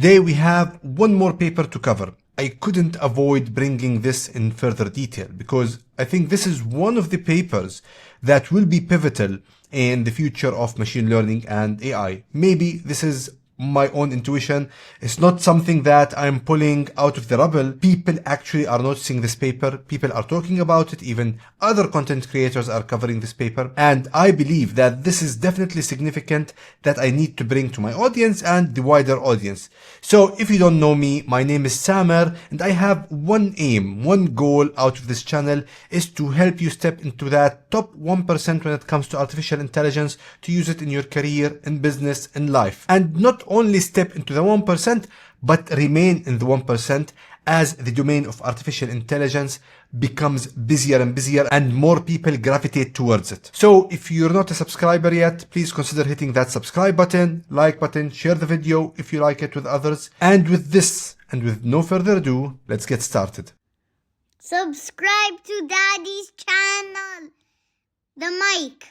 Today we have one more paper to cover. I couldn't avoid bringing this in further detail because I think this is one of the papers that will be pivotal in the future of machine learning and AI. Maybe this is my own intuition. It's not something that I'm pulling out of the rubble. People actually are noticing this paper. People are talking about it. Even other content creators are covering this paper. And I believe that this is definitely significant that I need to bring to my audience and the wider audience. So if you don't know me, my name is Samer and I have one aim, one goal out of this channel is to help you step into that top 1% when it comes to artificial intelligence, to use it in your career, in business, in life. And not only step into the 1%, but remain in the 1% as the domain of artificial intelligence becomes busier and busier and more people gravitate towards it. So if you're not a subscriber yet, please consider hitting that subscribe button, like button, share the video if you like it with others. And with this, and with no further ado, let's get started. Subscribe to Daddy's channel. The mic.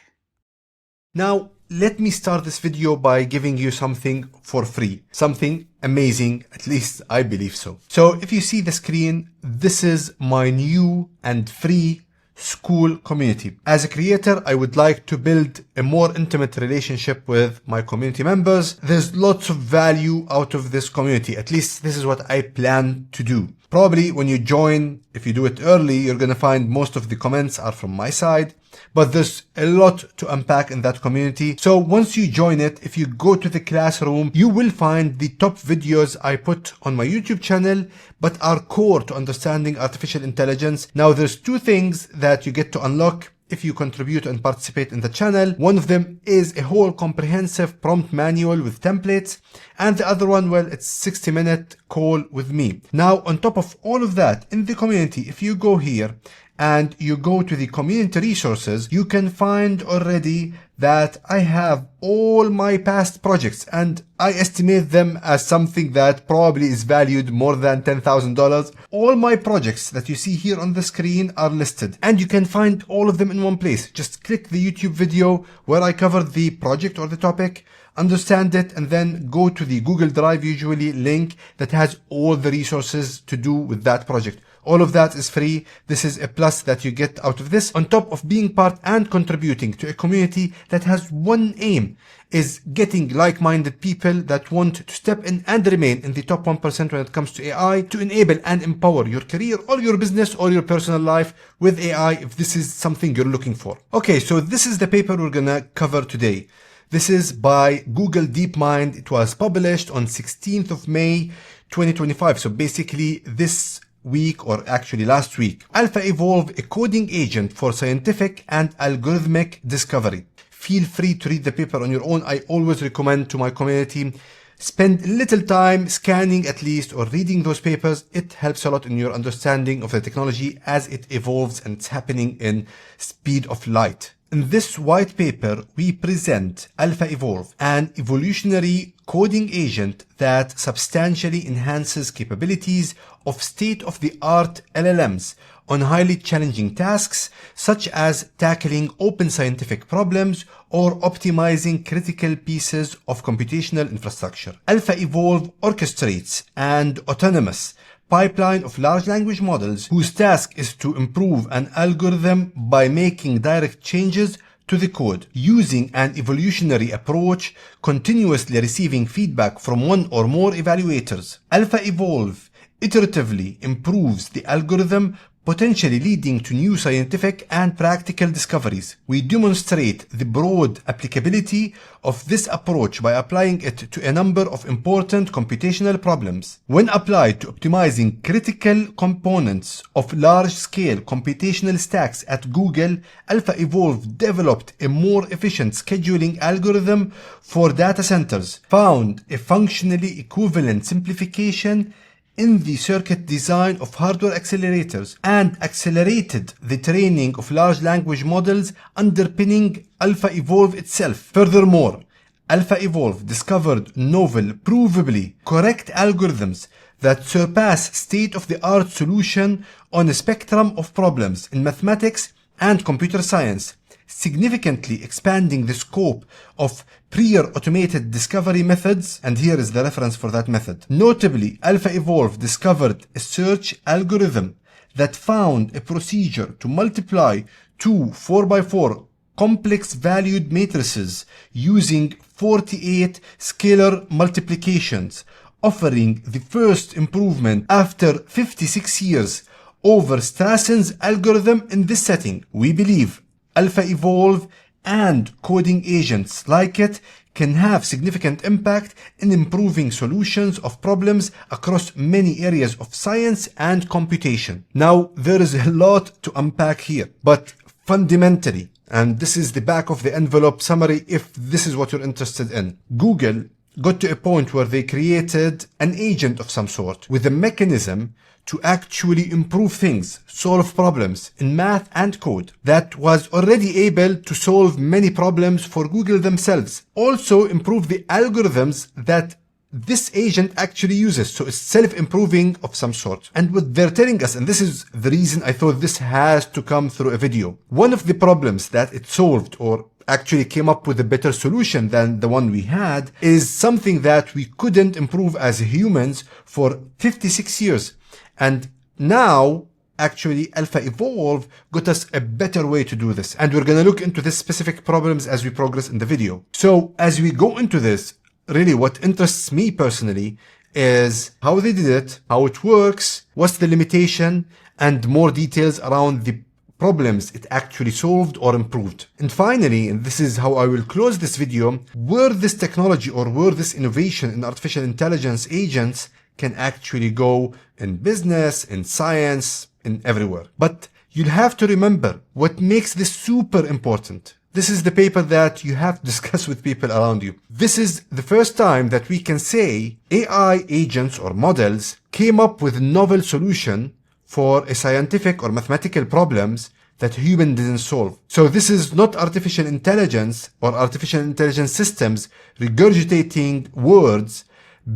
Now, let me start this video by giving you something for free. Something amazing, at least I believe so. So if you see the screen, this is my new and free school community. As a creator, I would like to build a more intimate relationship with my community members. There's lots of value out of this community. At least this is what I plan to do. Probably when you join, if you do it early, you're going to find most of the comments are from my side. But there's a lot to unpack in that community. So once you join it, if you go to the classroom, you will find the top videos I put on my YouTube channel, but are core to understanding artificial intelligence. Now there's two things that you get to unlock if you contribute and participate in the channel. One of them is a whole comprehensive prompt manual with templates. And the other one, well, it's 60-minute call with me. Now, on top of all of that, in the community, if you go here, and you go to the community resources, you can find already that I have all my past projects and I estimate them as something that probably is valued more than $10,000. All my projects that you see here on the screen are listed and you can find all of them in one place. Just click the YouTube video where I cover the project or the topic, understand it, and then go to the Google Drive usually link that has all the resources to do with that project. All of that is free. This is a plus that you get out of this, on top of being part and contributing to a community that has one aim, is getting like-minded people that want to step in and remain in the top 1% when it comes to AI, to enable and empower your career or your business or your personal life with AI if this is something you're looking for. Okay, so this is the paper we're gonna cover today. This is by Google DeepMind. It was published on 16th of May 2025. So basically this week, or actually last week. AlphaEvolve, a coding agent for scientific and algorithmic discovery. Feel free to read the paper on your own. I always recommend to my community, spend a little time scanning at least or reading those papers. It helps a lot in your understanding of the technology as it evolves and it's happening in speed of light. In this white paper, we present AlphaEvolve, an evolutionary coding agent that substantially enhances capabilities of state-of-the-art LLMs on highly challenging tasks, such as tackling open scientific problems or optimizing critical pieces of computational infrastructure. AlphaEvolve orchestrates an autonomous pipeline of large language models whose task is to improve an algorithm by making direct changes to the code, using an evolutionary approach, continuously receiving feedback from one or more evaluators. AlphaEvolve iteratively improves the algorithm, potentially leading to new scientific and practical discoveries. We demonstrate the broad applicability of this approach by applying it to a number of important computational problems. When applied to optimizing critical components of large-scale computational stacks at Google, AlphaEvolve developed a more efficient scheduling algorithm for data centers, found a functionally equivalent simplification in the circuit design of hardware accelerators, and accelerated the training of large language models underpinning AlphaEvolve itself. Furthermore, AlphaEvolve discovered novel, provably correct algorithms that surpass state-of-the-art solution on a spectrum of problems in mathematics and computer science, significantly expanding the scope of prior automated discovery methods, and here is the reference for that method. Notably, AlphaEvolve discovered a search algorithm that found a procedure to multiply two 4x4 complex valued matrices using 48 scalar multiplications, offering the first improvement after 56 years over Strassen's algorithm in this setting. We believe AlphaEvolve and coding agents like it can have significant impact in improving solutions of problems across many areas of science and computation. Now, there is a lot to unpack here, but fundamentally, and this is the back of the envelope summary if this is what you're interested in, Google got to a point where they created an agent of some sort with a mechanism to actually improve things, solve problems in math and code that was already able to solve many problems for Google themselves. Also improve the algorithms that this agent actually uses. So it's self-improving of some sort. And what they're telling us, and this is the reason I thought this has to come through a video, one of the problems that it solved or actually came up with a better solution than the one we had is something that we couldn't improve as humans for 56 years. And now, actually, AlphaEvolve got us a better way to do this. And we're going to look into this specific problems as we progress in the video. So as we go into this, really what interests me personally is how they did it, how it works, what's the limitation, and more details around the problems it actually solved or improved. And finally, and this is how I will close this video, where this technology or where this innovation in artificial intelligence agents can actually go in business, in science, in everywhere. But you'll have to remember what makes this super important. This is the paper that you have to discuss with people around you. This is the first time that we can say AI agents or models came up with a novel solution for a scientific or mathematical problems that human didn't solve. So this is not artificial intelligence or artificial intelligence systems regurgitating words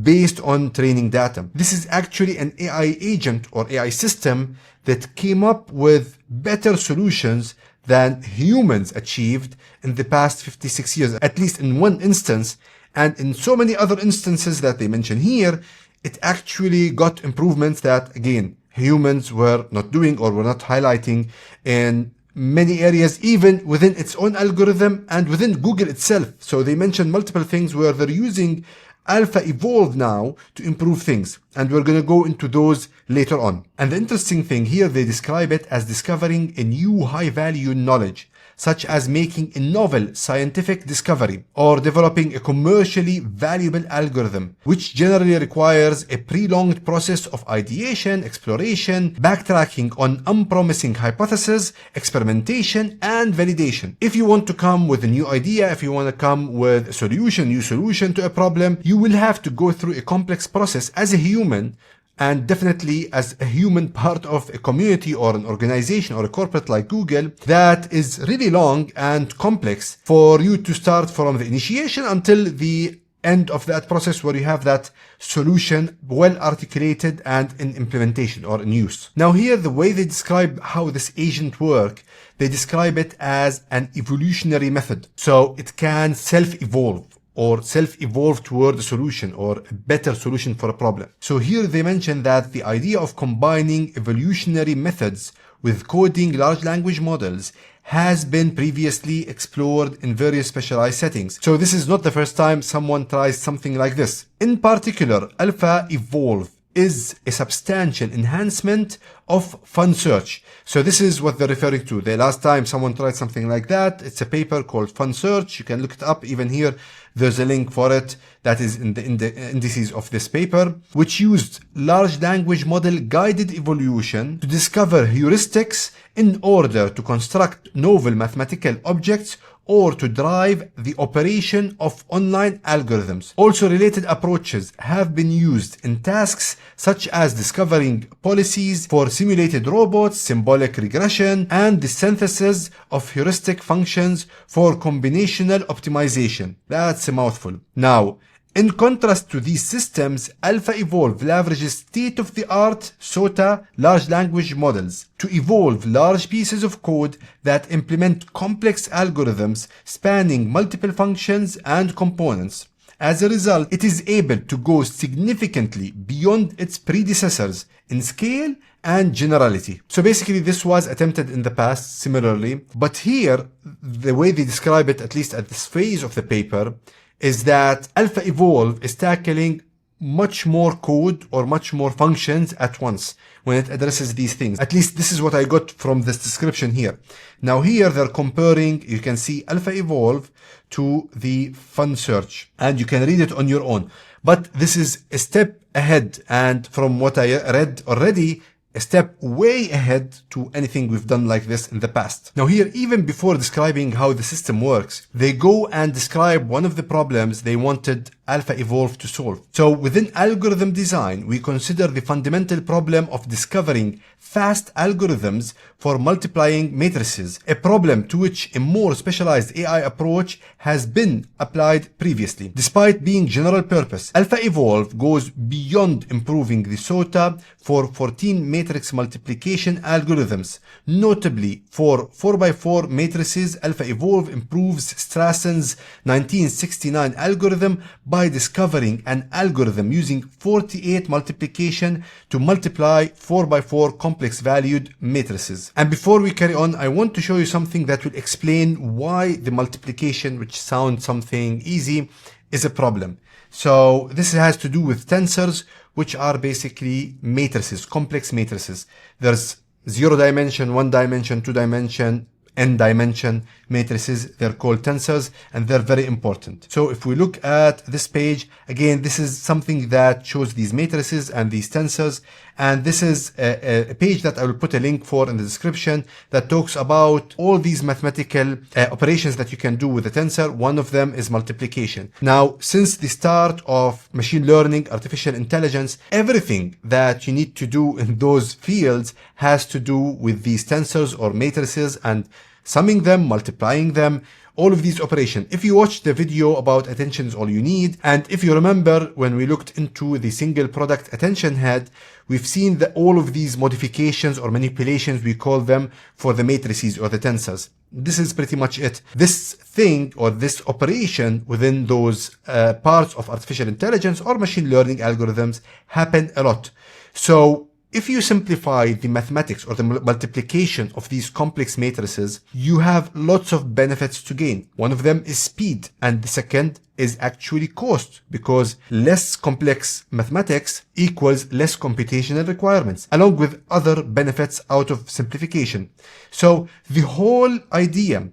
based on training data. This is actually an AI agent or AI system that came up with better solutions than humans achieved in the past 56 years, at least in one instance. And in so many other instances that they mention here, it actually got improvements that, again, humans were not doing or were not highlighting in many areas, even within its own algorithm and within Google itself. So they mentioned multiple things where they're using AlphaEvolve now to improve things, and we're going to go into those later on. And the interesting thing here, they describe it as discovering a new high-value knowledge, such as making a novel scientific discovery or developing a commercially valuable algorithm, which generally requires a prolonged process of ideation, exploration, backtracking on unpromising hypotheses, experimentation, and validation. If you want to come with a new idea, if you want to come with a new solution to a problem, you will have to go through a complex process as a human, and definitely as a human part of a community or an organization or a corporate like Google, that is really long and complex for you to start from the initiation until the end of that process where you have that solution well articulated and in implementation or in use. Now here, the way they describe how this agent work, they describe it as an evolutionary method. So it can self-evolve or self-evolve toward a solution or a better solution for a problem. So here they mention that the idea of combining evolutionary methods with coding large language models has been previously explored in various specialized settings. So this is not the first time someone tries something like this. In particular, AlphaEvolve is a substantial enhancement of fun search. So this is what they're referring to. The last time someone tried something like that, it's a paper called Fun Search. You can look it up. Even here, there's a link for it that is in the indices of this paper, which used large language model guided evolution to discover heuristics in order to construct novel mathematical objects or to drive the operation of online algorithms. Also, related approaches have been used in tasks such as discovering policies for simulated robots, symbolic regression, and the synthesis of heuristic functions for combinational optimization. That's a mouthful. Now, In contrast to these systems, AlphaEvolve leverages state-of-the-art SOTA large language models to evolve large pieces of code that implement complex algorithms spanning multiple functions and components. As a result, it is able to go significantly beyond its predecessors in scale and generality. So basically this was attempted in the past similarly, but here the way they describe it, at least at this phase of the paper, is that AlphaEvolve is tackling much more code or much more functions at once when it addresses these things. At least this is what I got from this description here. Now here they're comparing, you can see AlphaEvolve to the fun search, and you can read it on your own. But this is a step ahead, and from what I read already, a step way ahead to anything we've done like this in the past. Now here, even before describing how the system works, they go and describe one of the problems they wanted AlphaEvolve to solve. So within algorithm design, we consider the fundamental problem of discovering fast algorithms for multiplying matrices, a problem to which a more specialized AI approach has been applied previously. Despite being general purpose, AlphaEvolve goes beyond improving the SOTA for 14 matrix multiplication algorithms. Notably, for 4x4 matrices, AlphaEvolve improves Strassen's 1969 algorithm by discovering an algorithm using 48 multiplication to multiply 4x4 complex valued matrices. And before we carry on, I want to show you something that will explain why the multiplication, which sounds something easy, is a problem. So this has to do with tensors, which are basically matrices, complex matrices. There's 0 dimension, 1 dimension, 2 dimension, n dimension matrices. They're called tensors, and they're very important. So if we look at this page, again, this is something that shows these matrices and these tensors. And this is a page that I will put a link for in the description that talks about all these mathematical operations that you can do with a tensor. One of them is multiplication. Now, since the start of machine learning, artificial intelligence, everything that you need to do in those fields has to do with these tensors or matrices and summing them, multiplying them, all of these operations. If you watched the video about attention is all you need, and if you remember when we looked into the single product attention head, we've seen that all of these modifications or manipulations, we call them, for the matrices or the tensors. This is pretty much it. This thing or this operation within those parts of artificial intelligence or machine learning algorithms happen a lot. So if you simplify the mathematics or the multiplication of these complex matrices, you have lots of benefits to gain. One of them is speed, and the second is actually cost, because less complex mathematics equals less computational requirements, along with other benefits out of simplification. So the whole idea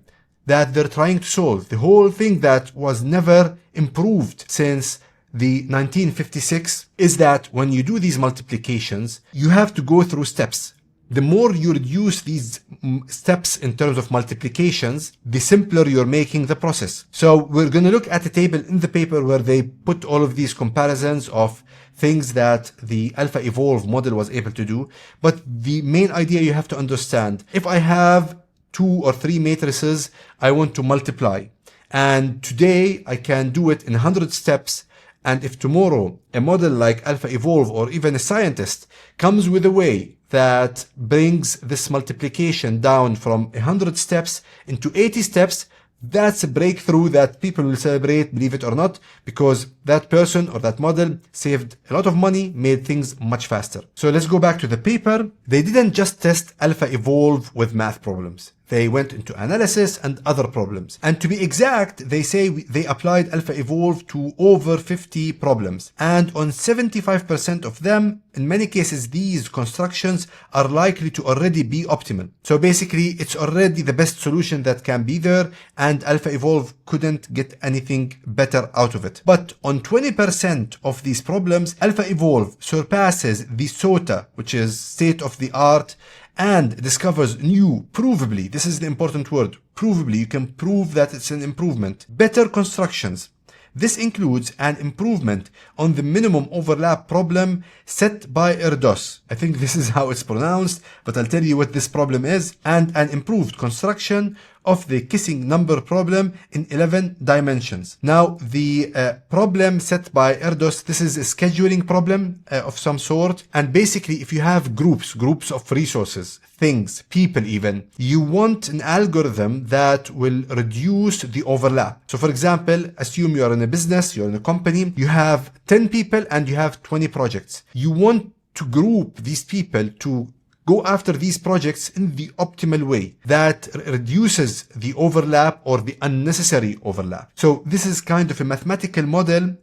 that they're trying to solve, the whole thing that was never improved since the 1956, is that when you do these multiplications, you have to go through steps. The more you reduce these steps in terms of multiplications, the simpler you're making the process. So we're going to look at a table in the paper where they put all of these comparisons of things that the AlphaEvolve model was able to do. But the main idea you have to understand, if I have 2 or 3 matrices I want to multiply, and today I can do it in 100 steps, and if tomorrow a model like AlphaEvolve or even a scientist comes with a way that brings this multiplication down from 100 steps into 80 steps, that's a breakthrough that people will celebrate, believe it or not, because that person or that model saved a lot of money, made things much faster. So let's go back to the paper. They didn't just test AlphaEvolve with math problems. They went into analysis and other problems. And to be exact, they say they applied AlphaEvolve to over 50 problems. And on 75% of them, in many cases, these constructions are likely to already be optimal. So basically, it's already the best solution that can be there, and AlphaEvolve couldn't get anything better out of it. But on 20% of these problems, AlphaEvolve surpasses the SOTA, which is state of the art, and discovers new, provably, this is the important word, provably, you can prove that it's an improvement, better constructions. This includes an improvement on the minimum overlap problem set by Erdos. I think this is how it's pronounced, but I'll tell you what this problem is, and an improved construction of the kissing number problem in 11 dimensions. Now, the problem set by Erdos, this is a scheduling problem of some sort. And basically, if you have groups of resources, things, people even, you want an algorithm that will reduce the overlap. So for example, assume you're in a business, you're in a company, you have 10 people and you have 20 projects. You want to group these people to go after these projects in the optimal way that reduces the overlap or the unnecessary overlap. So this is kind of a mathematical model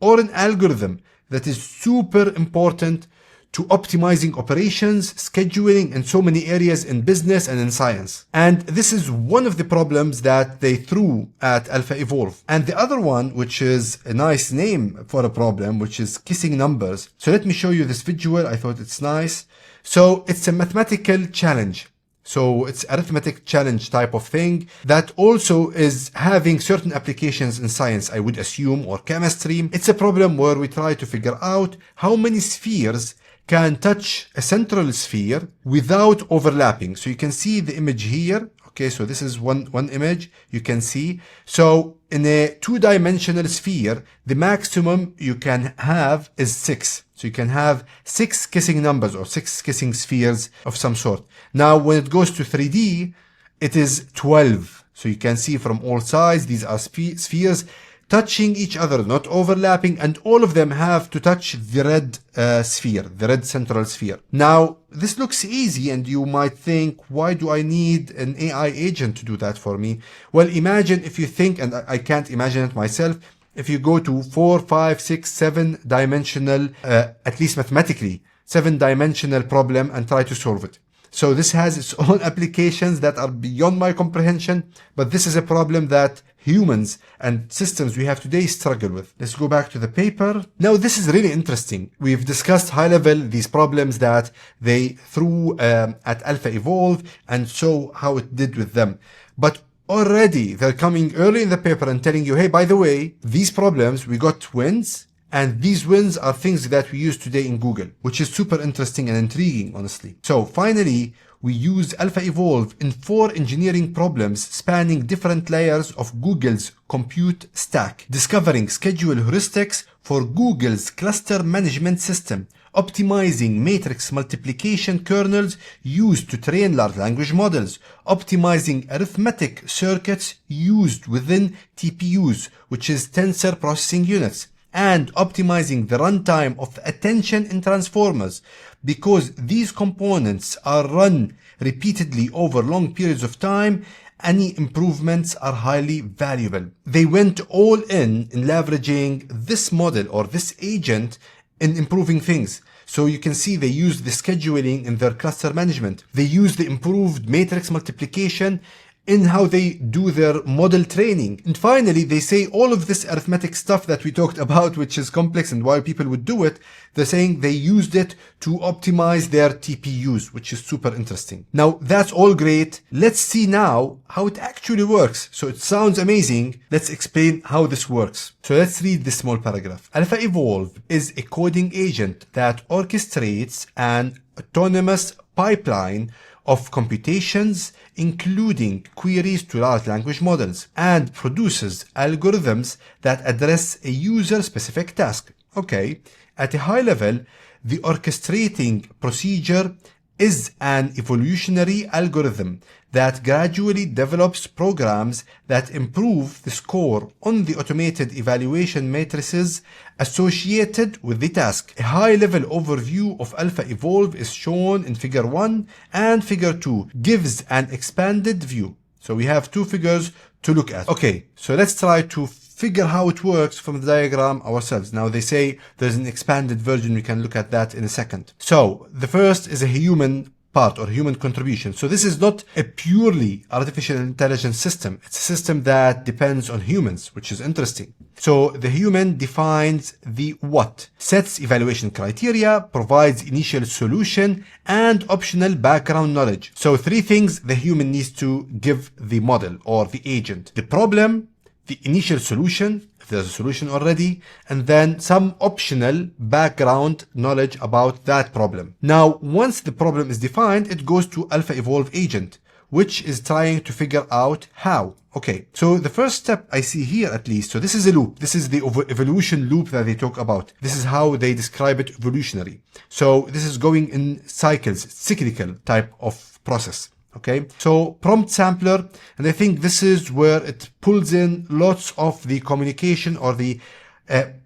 or an algorithm that is super important to optimizing operations, scheduling, and so many areas in business and in science. And this is one of the problems that they threw at AlphaEvolve. And the other one, which is a nice name for a problem, which is kissing numbers. So let me show you this visual. I thought it's nice. So it's a mathematical challenge. So it's arithmetic challenge type of thing that also is having certain applications in science, I would assume, or chemistry. It's a problem where we try to figure out how many spheres can touch a central sphere without overlapping. So you can see the image here. Okay, so this is one image you can see. So in a two-dimensional sphere, the maximum you can have is 6. So you can have 6 kissing numbers or 6 kissing spheres of some sort. Now, when it goes to 3D, it is 12. So you can see from all sides, these are spheres touching each other, not overlapping, and all of them have to touch the red sphere, the red central sphere. Now, this looks easy, and you might think, why do I need an AI agent to do that for me? Well, imagine if you think, and I can't imagine it myself, if you go to 4, 5, 6, 7 dimensional, at least mathematically, 7-dimensional problem and try to solve it. So this has its own applications that are beyond my comprehension, but this is a problem that humans and systems we have today struggle with. Let's go back to the paper. Now, this is really interesting. We've discussed high level these problems that they threw at AlphaEvolve and show how it did with them. But already they're coming early in the paper and telling you, hey, by the way, these problems, we got wins. And these wins are things that we use today in Google, which is super interesting and intriguing, honestly. So finally, we use AlphaEvolve in 4 engineering problems spanning different layers of Google's compute stack, discovering schedule heuristics for Google's cluster management system, optimizing matrix multiplication kernels used to train large language models, optimizing arithmetic circuits used within TPUs, which is tensor processing units, and optimizing the runtime of attention in transformers, because these components are run repeatedly over long periods of time. Any improvements are highly valuable. They went all in leveraging this model or this agent in improving things. So you can see they use the scheduling in their cluster management. They use the improved matrix multiplication in how they do their model training. And finally, they say all of this arithmetic stuff that we talked about, which is complex and why people would do it, they're saying they used it to optimize their TPUs, which is super interesting. Now, that's all great. Let's see now how it actually works. So it sounds amazing. Let's explain how this works. So let's read this small paragraph. AlphaEvolve is a coding agent that orchestrates an autonomous pipeline of computations, including queries to large language models, and produces algorithms that address a user-specific task. Okay, at a high level, the orchestrating procedure is an evolutionary algorithm that gradually develops programs that improve the score on the automated evaluation matrices associated with the task. A high-level overview of AlphaEvolve is shown in Figure 1, and Figure 2 gives an expanded view. So we have 2 figures to look at. Okay, so let's try to figure how it works from the diagram ourselves. Now they say there's an expanded version. We can look at that in a second. So the first is a human part or human contribution. So this is not a purely artificial intelligence system. It's a system that depends on humans, which is interesting. So the human defines the what, sets evaluation criteria, provides initial solution, and optional background knowledge. So 3 things the human needs to give the model or the agent: the problem, the initial solution, if there's a solution already, and then some optional background knowledge about that problem. Now, once the problem is defined, it goes to AlphaEvolve agent, which is trying to figure out how. Okay, so the first step I see here at least, so this is a loop. This is the evolution loop that they talk about. This is how they describe it, evolutionary. So this is going in cycles, cyclical type of process. Okay, so prompt sampler, and I think this is where it pulls in lots of the communication or the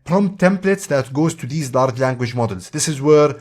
prompt templates that goes to these large language models. This is where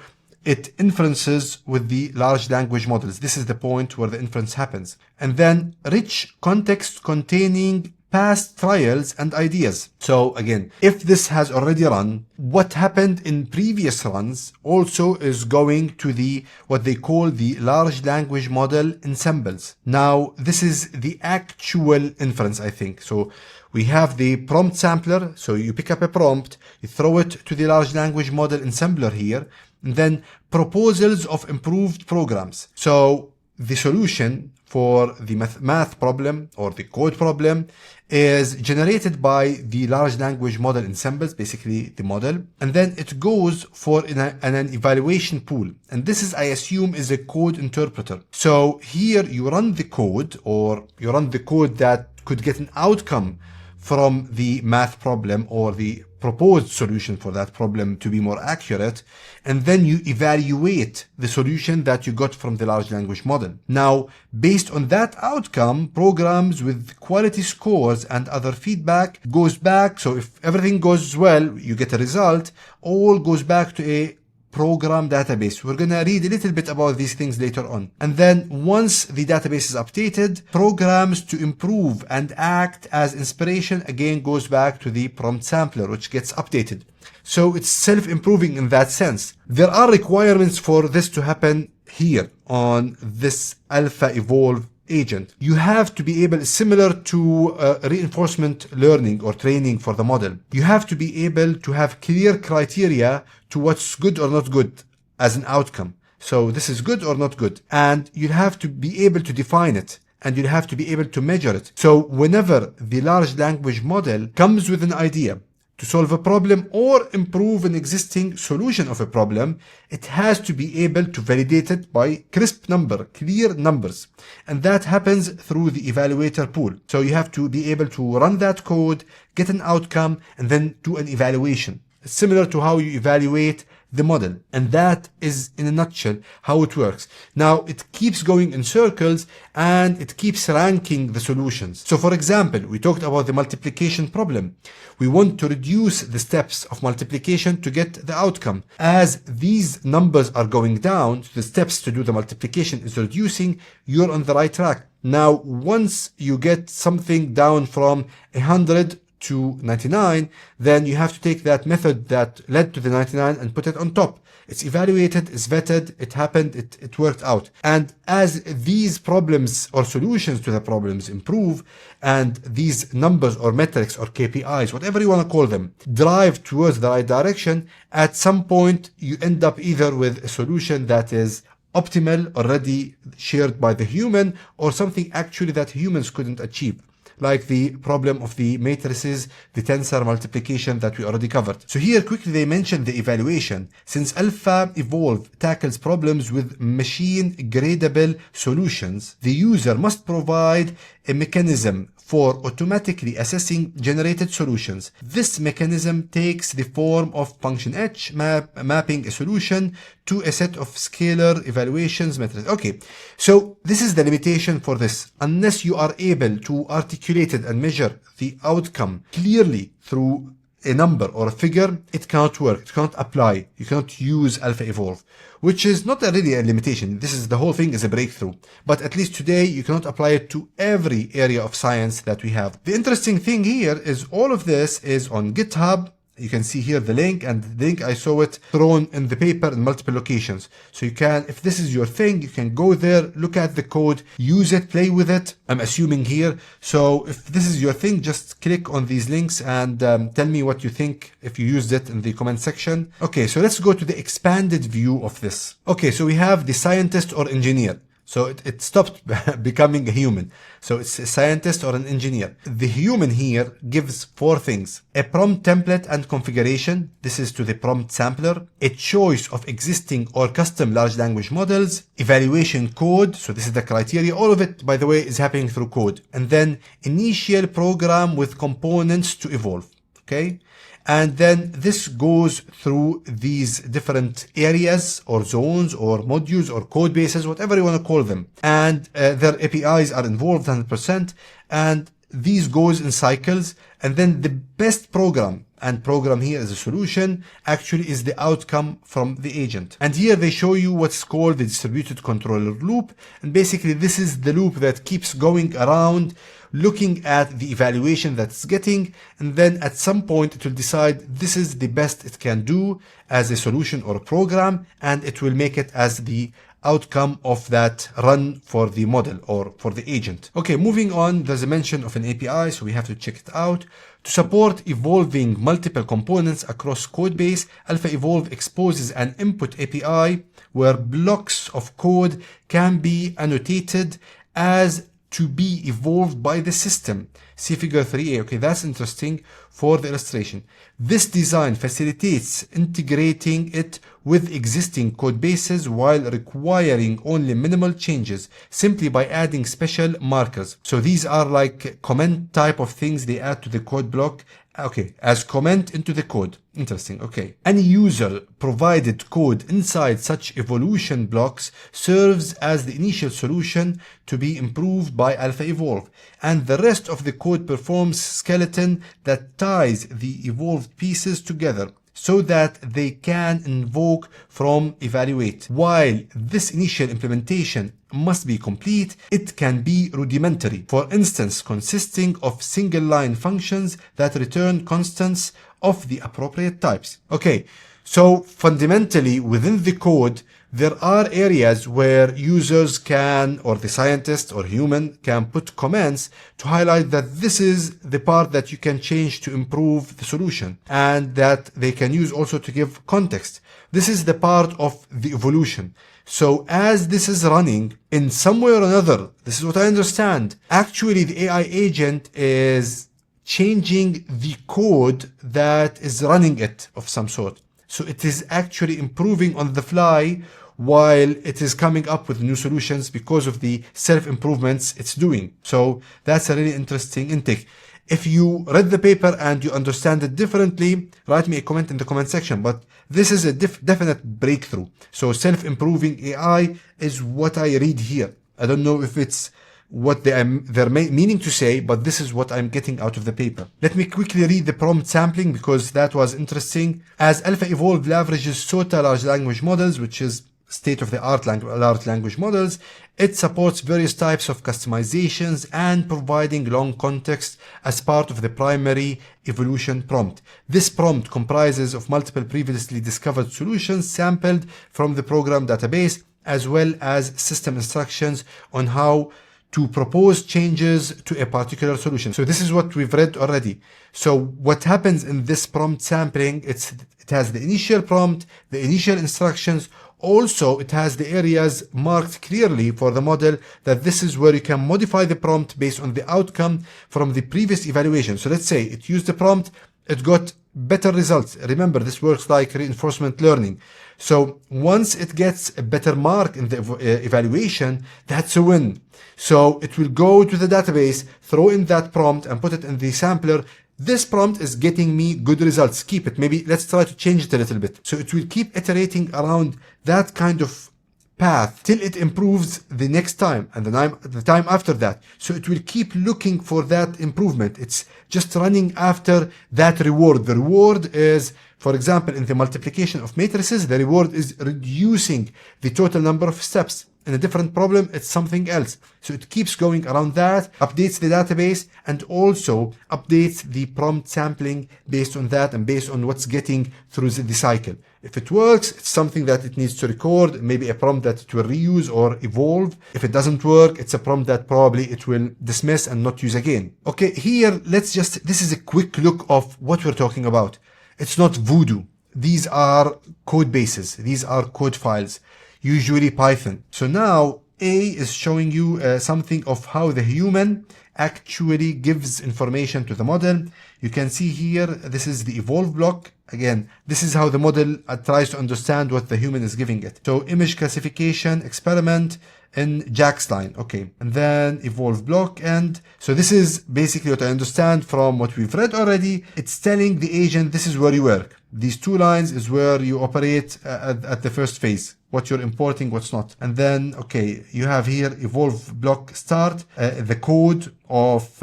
it inferences with the large language models. This is the point where the inference happens. And then rich context containing past trials and ideas. So again, if this has already run, what happened in previous runs also is going to the what they call the large language model ensembles. Now, this is the actual inference, I think. So we have the prompt sampler. So you pick up a prompt, you throw it to the large language model ensembler here, and then proposals of improved programs. So the solution for the math problem or the code problem is generated by the large language model ensembles, basically the model, and then it goes for an evaluation pool. And this is, I assume, is a code interpreter. So here you run the code, or you run the code that could get an outcome from the math problem or the proposed solution for that problem to be more accurate, and then you evaluate the solution that you got from the large language model. Now, based on that outcome, programs with quality scores and other feedback goes back. So if everything goes well, you get a result, all goes back to a program database. We're gonna read a little bit about these things later on. And then once the database is updated, programs to improve and act as inspiration again goes back to the prompt sampler, which gets updated. So it's self-improving in that sense. There are requirements for this to happen here on this AlphaEvolve agent. You have to be able, similar to reinforcement learning or training for the model, you have to be able to have clear criteria to what's good or not good as an outcome. So this is good or not good, and you'll have to be able to define it, and you'll have to be able to measure it. So whenever the large language model comes with an idea to solve a problem or improve an existing solution of a problem, it has to be able to validate it by clear numbers. And that happens through the evaluator pool. So you have to be able to run that code, get an outcome, and then do an evaluation. It's similar to how you evaluate the model. And that is, in a nutshell, how it works. Now, it keeps going in circles and it keeps ranking the solutions. So for example, we talked about the multiplication problem. We want to reduce the steps of multiplication to get the outcome. As these numbers are going down, the steps to do the multiplication is reducing, you're on the right track. Now, once you get something down from 100 to 99, then you have to take that method that led to the 99 and put it on top. It's evaluated, it's vetted, it happened, it worked out. And as these problems or solutions to the problems improve, and these numbers or metrics or KPIs, whatever you want to call them, drive towards the right direction, at some point you end up either with a solution that is optimal, already shared by the human, or something actually that humans couldn't achieve, like the problem of the matrices, the tensor multiplication that we already covered. So here quickly they mentioned the evaluation. Since AlphaEvolve tackles problems with machine gradable solutions, the user must provide a mechanism for automatically assessing generated solutions. This mechanism takes the form of function H, mapping a solution to a set of scalar evaluations methods. Okay, so this is the limitation for this. Unless you are able to articulate it and measure the outcome clearly through a number or a figure, it cannot work, it cannot apply, you cannot use AlphaEvolve, which is not really a limitation. This is, the whole thing is a breakthrough, but at least today you cannot apply it to every area of science that we have. The interesting thing here is all of this is on GitHub. You can see here the link, and the link, I saw it thrown in the paper in multiple locations. So you can, if this is your thing, you can go there, look at the code, use it, play with it, I'm assuming here. So if this is your thing, just click on these links and tell me what you think if you used it in the comment section. Okay, so let's go to the expanded view of this. Okay, so we have the scientist or engineer. So it stopped becoming a human. So it's a scientist or an engineer. The human here gives 4 things: a prompt template and configuration. This is to the prompt sampler. A choice of existing or custom large language models. Evaluation code. So this is the criteria. All of it, by the way, is happening through code. And then initial program with components to evolve. Okay. And then this goes through these different areas or zones or modules or code bases, whatever you want to call them. And their APIs are involved 100%. And these goes in cycles. And then the best program, and program here is a solution, actually is the outcome from the agent. And here they show you what's called the distributed controller loop. And basically this is the loop that keeps going around, looking at the evaluation that it's getting, and then at some point it will decide this is the best it can do as a solution or a program, and it will make it as the outcome of that run for the model or for the agent. Okay, moving on, there's a mention of an API, so we have to check it out. To support evolving multiple components across codebase, AlphaEvolve exposes an input API where blocks of code can be annotated as to be evolved by the system. See figure 3a. Okay, that's interesting for the illustration. This design facilitates integrating it with existing code bases while requiring only minimal changes simply by adding special markers. So these are like comment type of things they add to the code block. Okay, as comment into the code. Interesting. Okay. Any user provided code inside such evolution blocks serves as the initial solution to be improved by AlphaEvolve, and the rest of the code performs skeleton that ties the evolved pieces together so that they can invoke from evaluate. While this initial implementation must be complete, it can be rudimentary, for instance consisting of single line functions that return constants of the appropriate types. Okay, so fundamentally within the code there are areas where users can, or the scientist or human can put comments to highlight that this is the part that you can change to improve the solution, and that they can use also to give context. This is the part of the evolution. So as this is running in some way or another, this is what I understand, actually the AI agent is changing the code that is running it of some sort. So it is actually improving on the fly while it is coming up with new solutions because of the self-improvements it's doing. So that's a really interesting intake. If you read the paper and you understand it differently, write me a comment in the comment section. But this is a definite breakthrough. So self-improving AI is what I read here. I don't know if it's what they're meaning to say, but this is what I'm getting out of the paper. Let me quickly read the prompt sampling because that was interesting. As AlphaEvolve leverages SOTA large language models, which is state-of-the-art large language models, it supports various types of customizations and providing long context as part of the primary evolution prompt. This prompt comprises of multiple previously discovered solutions sampled from the program database, as well as system instructions on how to propose changes to a particular solution. So this is what we've read already. So what happens in this prompt sampling, it has the initial prompt, the initial instructions. Also, it has the areas marked clearly for the model that this is where you can modify the prompt based on the outcome from the previous evaluation. So let's say it used the prompt, it got better results. Remember, this works like reinforcement learning. So once it gets a better mark in the evaluation, that's a win. So it will go to the database, throw in that prompt and put it in the sampler. This prompt is getting me good results. Keep it. Maybe let's try to change it a little bit. So it will keep iterating around that kind of path till it improves the next time and the time after that. So it will keep looking for that improvement. It's just running after that reward. The reward is, for example, in the multiplication of matrices, the reward is reducing the total number of steps. In a different problem, it's something else. So it keeps going around that, updates the database, and also updates the prompt sampling based on that and based on what's getting through the cycle. If it works, it's something that it needs to record, maybe a prompt that it will reuse or evolve. If it doesn't work, it's a prompt that probably it will dismiss and not use again. Okay, here, this is a quick look of what we're talking about. It's not voodoo. These are code bases. These are code files. Usually Python. So now A is showing you something of how the human actually gives information to the model. You can see here, this is the evolve block. Again, this is how the model tries to understand what the human is giving it. So image classification, experiment, in Jack's line. Okay, and then evolve block. And so this is basically what I understand from what we've read already. It's telling the agent this is where you work. These two lines is where you operate at the first phase, what you're importing, what's not. And then, okay, you have here evolve block start, the code of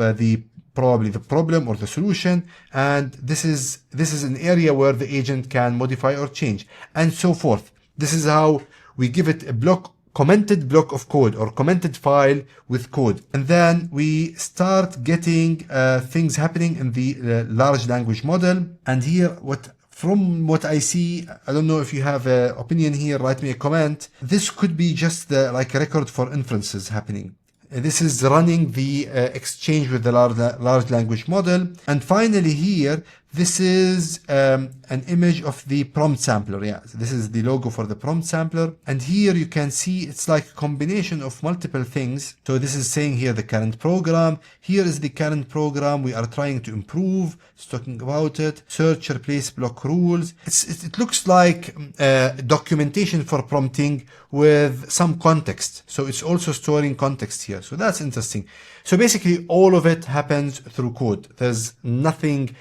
probably the problem or the solution, and this is an area where the agent can modify or change, and so forth. This is how we give it a commented block of code or commented file with code. And then we start getting things happening in the large language model. And here, from what I see, I don't know if you have an opinion here, write me a comment. This could be just like a record for inferences happening. This is running the exchange with the large language model. And finally here, this is an image of the prompt sampler. Yeah, so this is the logo for the prompt sampler. And here you can see it's like a combination of multiple things. So this is saying here the current program. Here is the current program we are trying to improve. It's talking about it. Search, replace block rules. It looks like documentation for prompting with some context. So it's also storing context here. So that's interesting. So basically all of it happens through code. There's nothing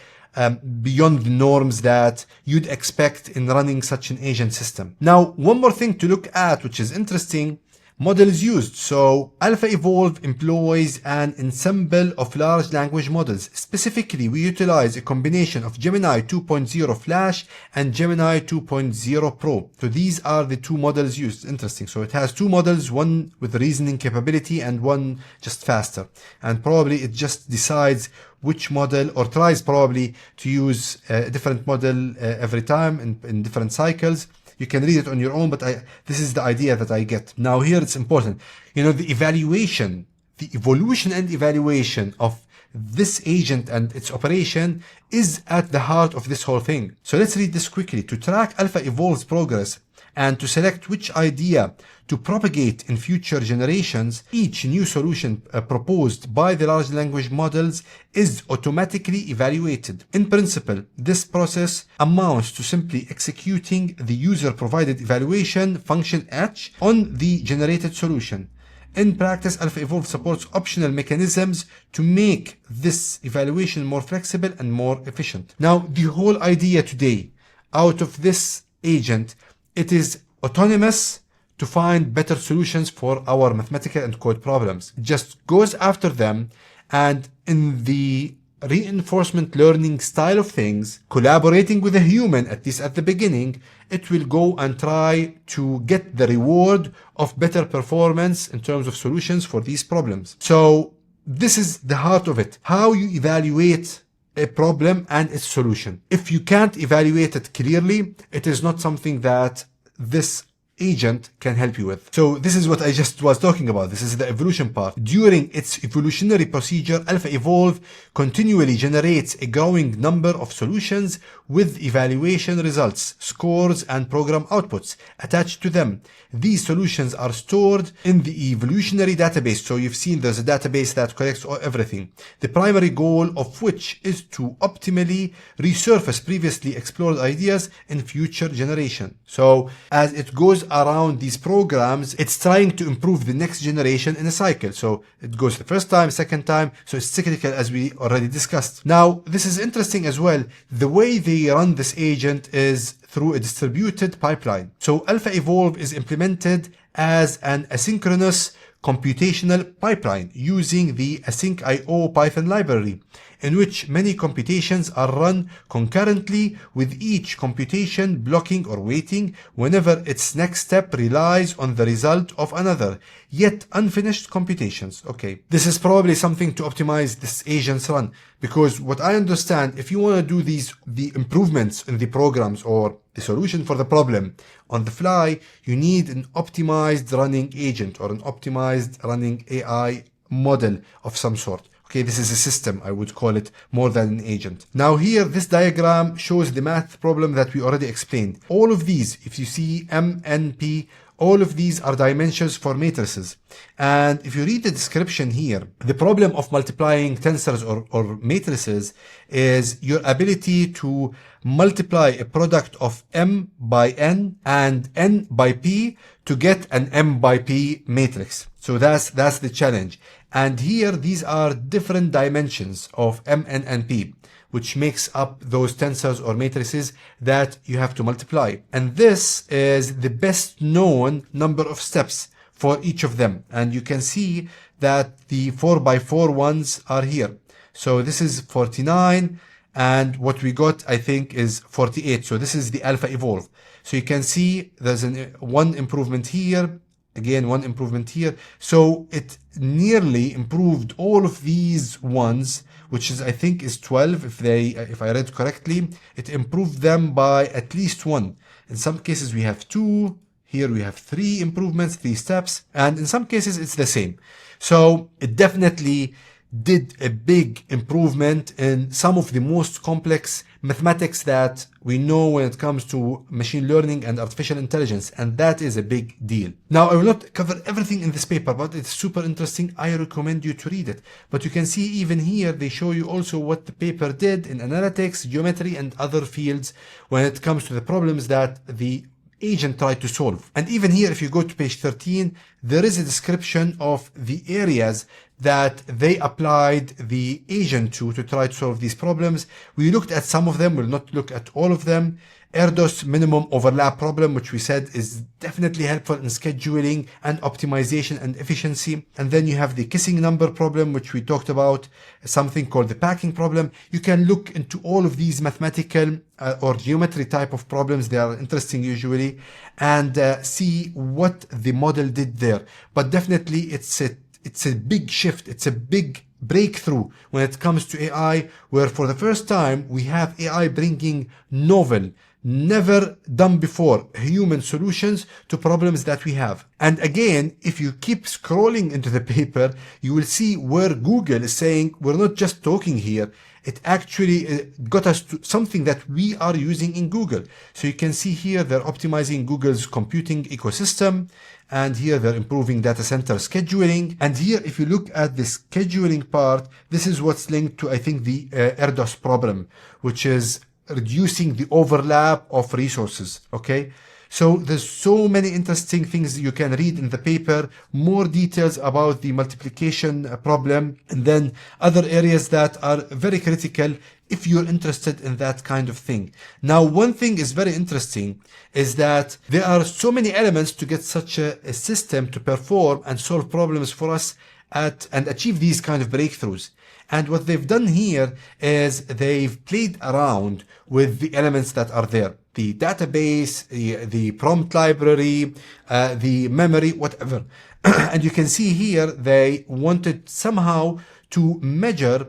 beyond the norms that you'd expect in running such an agent system. Now, one more thing to look at, which is interesting, models used. So AlphaEvolve employs an ensemble of large language models. Specifically, we utilize a combination of Gemini 2.0 Flash and Gemini 2.0 Pro. So these are the two models used. Interesting. So it has two models, one with reasoning capability and one just faster. And probably it just decides which model, or tries probably to use a different model every time in different cycles. You can read it on your own, but this is the idea that I get. Now here it's important. You know, the evaluation, the evolution and evaluation of this agent and its operation is at the heart of this whole thing. So let's read this quickly. To track AlphaEvolve's progress and to select which idea to propagate in future generations, each new solution proposed by the large language models is automatically evaluated. In principle, this process amounts to simply executing the user-provided evaluation function H on the generated solution. In practice, AlphaEvolve supports optional mechanisms to make this evaluation more flexible and more efficient. Now, the whole idea today out of this agent, it is autonomous to find better solutions for our mathematical and code problems. It just goes after them, and in the reinforcement learning style of things, collaborating with a human, at least at the beginning, it will go and try to get the reward of better performance in terms of solutions for these problems. So this is the heart of it. How you evaluate a problem and its solution. If you can't evaluate it clearly, it is not something that this agent can help you with. So this is what I just was talking about. This is the evolution part. During its evolutionary procedure, AlphaEvolve continually generates a growing number of solutions with evaluation results, scores, and program outputs attached to them. These solutions are stored in the evolutionary database. So you've seen there's a database that collects everything. The primary goal of which is to optimally resurface previously explored ideas in future generation. So as it goes around these programs, it's trying to improve the next generation in a cycle. So it goes the first time, second time. So it's cyclical, as we already discussed. Now, this is interesting as well. The way they run this agent is through a distributed pipeline. So AlphaEvolve is implemented as an asynchronous computational pipeline using the async.io Python library, in which many computations are run concurrently, with each computation blocking or waiting whenever its next step relies on the result of another, yet unfinished computations. Okay, this is probably something to optimize this agent's run, because what I understand, if you want to do the improvements in the programs or the solution for the problem on the fly, you need an optimized running agent or an optimized running AI model of some sort. Okay, this is a system, I would call it, more than an agent. Now here, this diagram shows the math problem that we already explained. All of these, if you see M, N, P, all of these are dimensions for matrices. And if you read the description here, the problem of multiplying tensors or matrices is your ability to multiply a product of M by N and N by P to get an M by P matrix. So that's the challenge. And here, these are different dimensions of M, N, and P, which makes up those tensors or matrices that you have to multiply. And this is the best known number of steps for each of them. And you can see that the 4x4 ones are here. So this is 49, and what we got, I think, is 48. So this is the AlphaEvolve. So you can see there's one improvement here, again, one improvement here. So it nearly improved all of these ones, which is, I think, is 12 if I read correctly. It improved them by at least one. In some cases we have 2, here we have 3 improvements, 3 steps, and in some cases it's the same. So it definitely did a big improvement in some of the most complex mathematics that we know when it comes to machine learning and artificial intelligence, and that is a big deal. Now, I will not cover everything in this paper, but it's super interesting. I recommend you to read it. But you can see even here, they show you also what the paper did in analytics, geometry, and other fields when it comes to the problems that the agent tried to solve. And even here, if you go to page 13, there is a description of the areas that they applied the agent to try to solve these problems. We looked at some of them, we'll not look at all of them. Erdos minimum overlap problem, which we said is definitely helpful in scheduling and optimization and efficiency. And then you have the kissing number problem, which we talked about, something called the packing problem. You can look into all of these mathematical or geometry type of problems. They are interesting usually, and see what the model did there. But definitely it's a big shift. It's a big breakthrough when it comes to AI, where for the first time we have AI bringing novel, never done before human solutions to problems that we have. And again, if you keep scrolling into the paper, you will see where Google is saying, we're not just talking here. It actually got us to something that we are using in Google. So you can see here, they're optimizing Google's computing ecosystem. And here they're improving data center scheduling. And here, if you look at the scheduling part, this is what's linked to, I think, the Erdos problem, which is reducing the overlap of resources. Okay. So there's so many interesting things you can read in the paper, more details about the multiplication problem, and then other areas that are very critical if you're interested in that kind of thing. Now, one thing is very interesting is that there are so many elements to get such a system to perform and solve problems for us and achieve these kind of breakthroughs. And what they've done here is they've played around with the elements that are there. The database, the prompt library, the memory, whatever. And you can see here, they wanted somehow to measure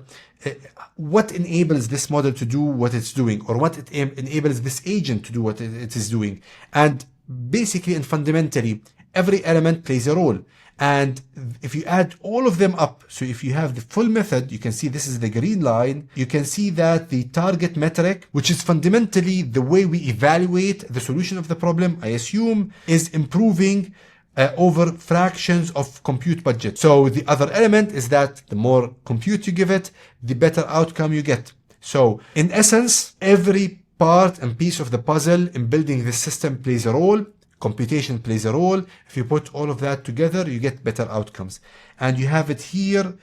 what enables this model to do what it's doing, or what it enables this agent to do what it is doing. And basically and fundamentally, every element plays a role. And if you add all of them up, so if you have the full method, you can see this is the green line. You can see that the target metric, which is fundamentally the way we evaluate the solution of the problem, I assume, is improving over fractions of compute budget. So the other element is that the more compute you give it, the better outcome you get. So in essence, every part and piece of the puzzle in building this system plays a role. Computation plays a role. If you put all of that together, you get better outcomes. And you have it here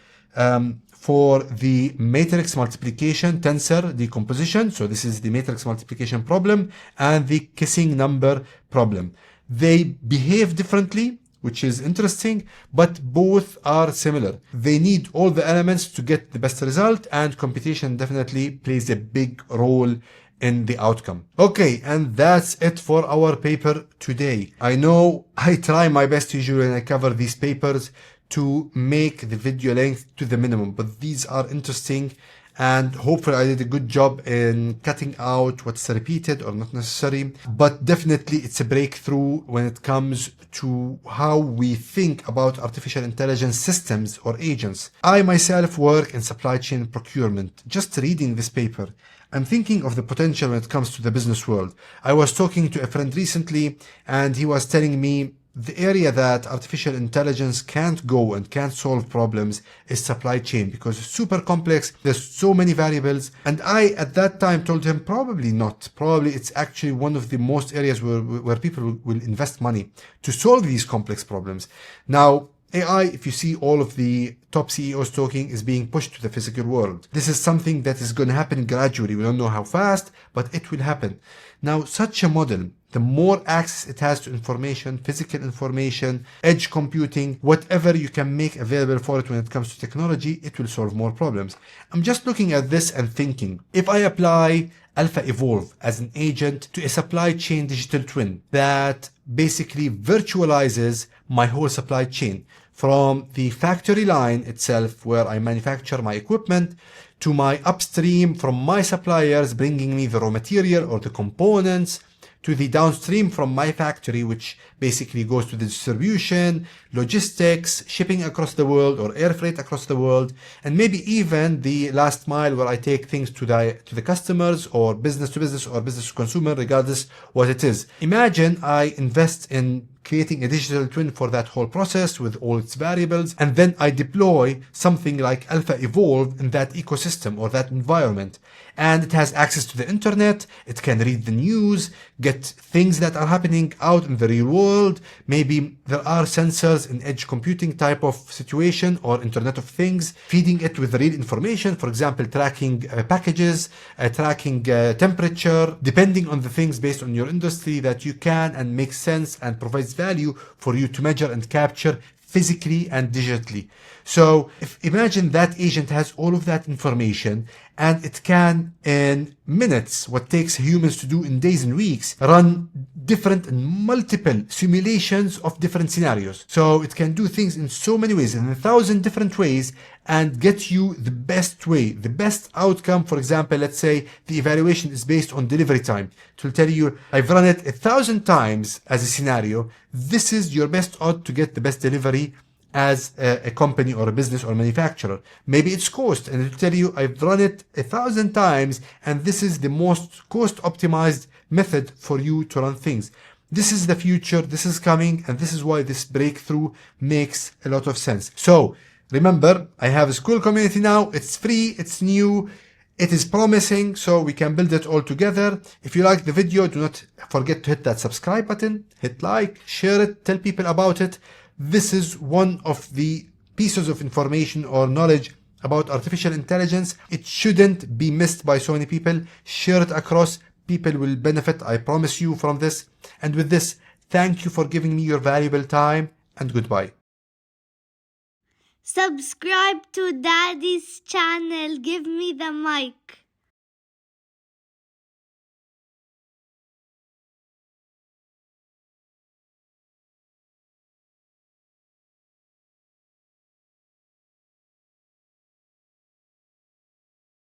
for the matrix multiplication tensor decomposition. So this is the matrix multiplication problem and the kissing number problem. They behave differently, which is interesting, but both are similar. They need all the elements to get the best result, and computation definitely plays a big role in the outcome. Okay, and that's it for our paper today. I know I try my best usually when I cover these papers to make the video length to the minimum, but these are interesting and hopefully I did a good job in cutting out what's repeated or not necessary. But definitely it's a breakthrough when it comes to how we think about artificial intelligence systems or agents. I myself work in supply chain procurement. Just reading this paper, I'm thinking of the potential when it comes to the business world. I was talking to a friend recently and he was telling me the area that artificial intelligence can't go and can't solve problems is supply chain, because it's super complex. There's so many variables. And I, at that time, told him probably not. Probably it's actually one of the most areas where people will invest money to solve these complex problems. Now, AI, if you see all of the top CEOs talking, is being pushed to the physical world. This is something that is going to happen gradually. We don't know how fast, but it will happen. Now, such a model, the more access it has to information, physical information, edge computing, whatever you can make available for it when it comes to technology, it will solve more problems. I'm just looking at this and thinking, if I apply AlphaEvolve as an agent to a supply chain digital twin that basically virtualizes my whole supply chain, from the factory line itself where I manufacture my equipment to my upstream from my suppliers bringing me the raw material or the components, to the downstream from my factory, which basically goes to the distribution, logistics, shipping across the world or air freight across the world, and maybe even the last mile where I take things to the customers or business to business or business to consumer, regardless what it is. Imagine I invest in creating a digital twin for that whole process with all its variables, and then I deploy something like AlphaEvolve in that ecosystem or that environment. And it has access to the internet, it can read the news, get things that are happening out in the real world. Maybe there are sensors in edge computing type of situation or Internet of Things, feeding it with real information, for example, tracking packages, tracking temperature, depending on the things based on your industry that you can and makes sense and provides value for you to measure and capture physically and digitally. So imagine that agent has all of that information and it can, in minutes, what takes humans to do in days and weeks, run different and multiple simulations of different scenarios. So it can do things in so many ways, in 1,000 different ways, and get you the best way, the best outcome. For example, let's say the evaluation is based on delivery time. It will tell you, I've run it 1,000 times as a scenario. This is your best odds to get the best delivery as a company or a business or manufacturer. Maybe it's cost, and it'll tell you, I've run it 1,000 times, and this is the most cost optimized method for you to run things. This is the future, this is coming, and this is why this breakthrough makes a lot of sense. So remember, I have a school community now. It's free, it's new, it is promising, so we can build it all together. If you like the video, do not forget to hit that subscribe button, hit like, share it, tell people about it. This is one of the pieces of information or knowledge about artificial intelligence. It shouldn't be missed by so many people. Share it across. People will benefit, I promise you, from this. And with this, thank you for giving me your valuable time, and goodbye. Subscribe to Daddy's channel. Give me the mic.